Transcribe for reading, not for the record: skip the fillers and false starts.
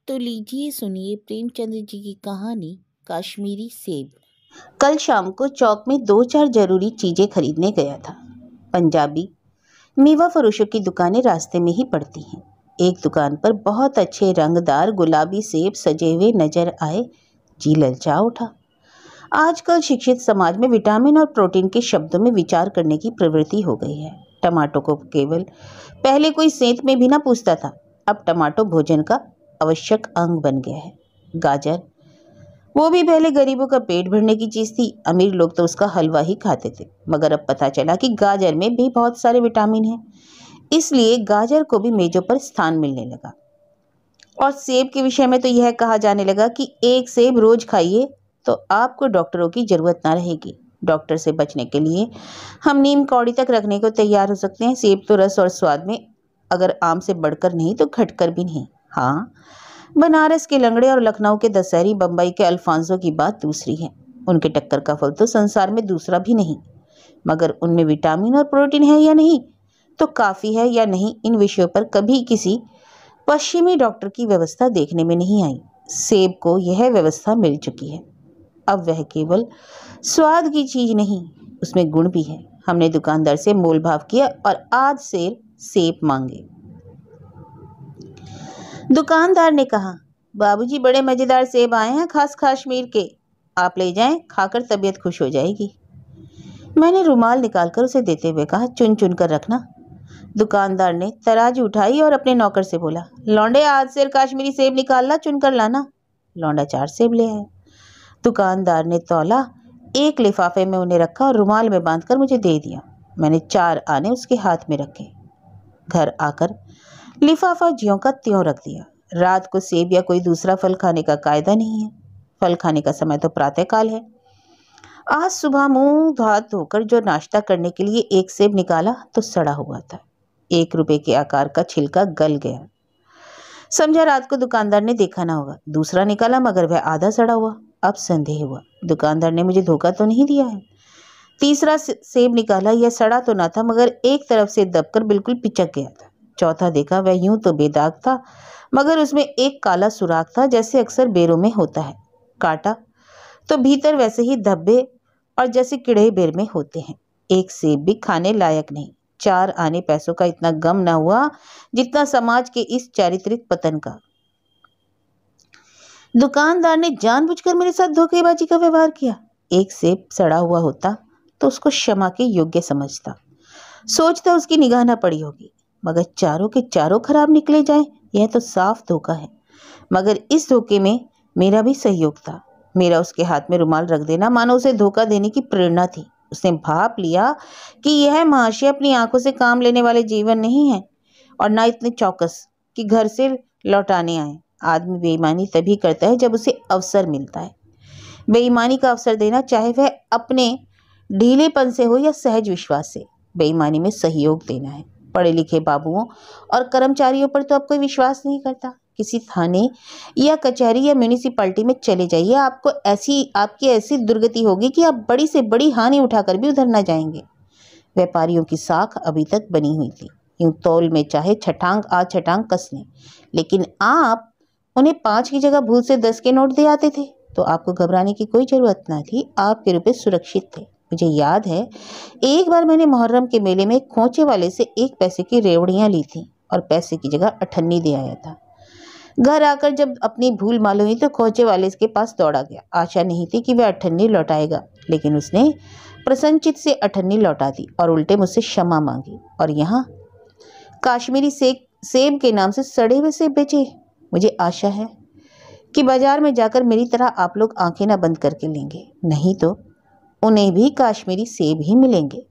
तो लीजिए सुनिए प्रेमचंद्र जी की कहानी कश्मीरी सेब। कल शाम को चौक में 2-4 जरूरी चीजें खरीदने गया था। पंजाबी मेवा फरोशों की दुकानें रास्ते में ही पड़ती हैं। एक दुकान पर बहुत अच्छे रंगदार गुलाबी सेब सजे हुए नजर आए। जी ललचा उठा। आजकल शिक्षित समाज में विटामिन और प्रोटीन के शब्दों में विचार करने की प्रवृत्ति हो गई है। टमाटो को केवल पहले कोई सेंत में भी ना पूछता था, अब टमाटो भोजन का आवश्यक अंग बन गया है। गाजर, वो भी पहले गरीबों का पेट भरने की चीज थी। अमीर लोग तो उसका हलवा ही खाते थे, मगर अब पता चला कि गाजर में भी बहुत सारे विटामिन हैं। इसलिए गाजर को भी मेजों पर स्थान मिलने लगा। और सेब के विषय में तो यह कहा जाने लगा कि एक सेब रोज खाइए तो आपको डॉक्टरों की जरूरत ना रहेगी। डॉक्टर से बचने के लिए हम नीम कौड़ी तक रखने को तैयार हो सकते हैं। सेब तो रस और स्वाद में अगर आम से बढ़कर नहीं तो घटकर भी नहीं। हाँ, बनारस के लंगड़े और लखनऊ के दशहरी, बम्बई के अल्फांसो की बात दूसरी है। उनके टक्कर का फल तो संसार में दूसरा भी नहीं। मगर उनमें विटामिन और प्रोटीन है या नहीं, तो काफ़ी है या नहीं, इन विषयों पर कभी किसी पश्चिमी डॉक्टर की व्यवस्था देखने में नहीं आई। सेब को यह व्यवस्था मिल चुकी है। अब वह केवल स्वाद की चीज नहीं, उसमें गुण भी है। हमने दुकानदार से मोल भाव किया और आज से सेब मांगे। दुकानदार ने कहा, बाबूजी बड़े मजेदार सेब आए हैं, खास कश्मीर के, आप ले जाएं, खाकर तबीयत खुश हो जाएगी। मैंने रुमाल निकालकर उसे देते हुए कहा, चुन चुन कर रखना। दुकानदार ने तराजू उठाई और अपने नौकर से बोला, लौंडे आज से कश्मीरी सेब निकालना, चुन कर लाना। लौंडा 4 सेब ले आया। दुकानदार ने तौला, एक लिफाफे में उन्हें रखा और रुमाल में बांधकर मुझे दे दिया। मैंने 4 आने उसके हाथ में रखे। घर आकर लिफाफा ज्यों का त्यों रख दिया। रात को सेब या कोई दूसरा फल खाने का कायदा नहीं है। फल खाने का समय तो प्रातःकाल है। आज सुबह मुंह हाथ धोकर जो नाश्ता करने के लिए एक सेब निकाला तो सड़ा हुआ था। 1 रुपए के आकार का छिलका गल गया। समझा रात को दुकानदार ने देखा ना होगा। दूसरा निकाला मगर वह आधा सड़ा हुआ। अब संदेह हुआ, दुकानदार ने मुझे धोखा तो नहीं दिया है। तीसरा सेब निकाला, यह सड़ा तो ना था मगर एक तरफ से दबकर बिल्कुल पिचक गया था। चौथा देखा, वह यूं तो बेदाग था मगर उसमें एक काला सुराख था, जैसे अक्सर बेरों में होता है। काटा तो भीतर वैसे ही धब्बे और जैसे कीड़े बेर में होते हैं। एक सेब भी खाने लायक नहीं। 4 आने पैसों का इतना गम न हुआ जितना समाज के इस चारित्रिक पतन का। दुकानदार ने जानबूझकर मेरे साथ धोखेबाजी का व्यवहार किया। एक सेब सड़ा हुआ होता तो उसको क्षमा के योग्य समझता, सोचता उसकी निगाह न पड़ी होगी, मगर चारों के चारों खराब निकले जाएं, यह तो साफ धोखा है। मगर इस धोखे में मेरा भी सहयोग था। मेरा उसके हाथ में रुमाल रख देना मानो उसे धोखा देने की प्रेरणा थी। उसने भाप लिया कि यह महाशय अपनी आंखों से काम लेने वाले जीवन नहीं है और ना इतने चौकस कि घर से लौटाने आए। आदमी बेईमानी तभी करता है जब उसे अवसर मिलता है। बेईमानी का अवसर देना, चाहे वह अपने ढीलेपन से हो या सहज विश्वास से, बेईमानी में सहयोग देना है। पढ़े लिखे बाबुओं और कर्मचारियों पर तो अब कोई विश्वास नहीं करता। किसी थाने या कचहरी या म्यूनिसिपैलिटी में चले जाइए, आपकी ऐसी दुर्गति होगी कि आप बड़ी से बड़ी हानि उठाकर भी उधर न जाएंगे। व्यापारियों की साख अभी तक बनी हुई थी। यूं तौल में चाहे छटांग आ छटांग कस लें, लेकिन आप उन्हें 5 की जगह भूल से 10 के नोट दे आते थे तो आपको घबराने की कोई जरूरत न थी। आपके रुपए सुरक्षित थे। मुझे याद है, एक बार मैंने मुहर्रम के मेले में खोचे वाले से 1 पैसे की रेवड़ियां ली थी और पैसे की जगह अठन्नी दे आया था। घर आकर जब अपनी भूल मालूम हुई तो खोचे वाले के पास दौड़ा गया। आशा नहीं थी कि वह अठन्नी लौटाएगा, लेकिन उसने प्रसन्नचित से अठन्नी लौटा दी और उल्टे मुझसे क्षमा मांगी। और यहाँ कश्मीरी सेब के नाम से सड़े हुए सेब बेचे। मुझे आशा है कि बाजार में जाकर मेरी तरह आप लोग आंखें न बंद करके लेंगे, नहीं तो उन्हें भी कश्मीरी सेब ही मिलेंगे।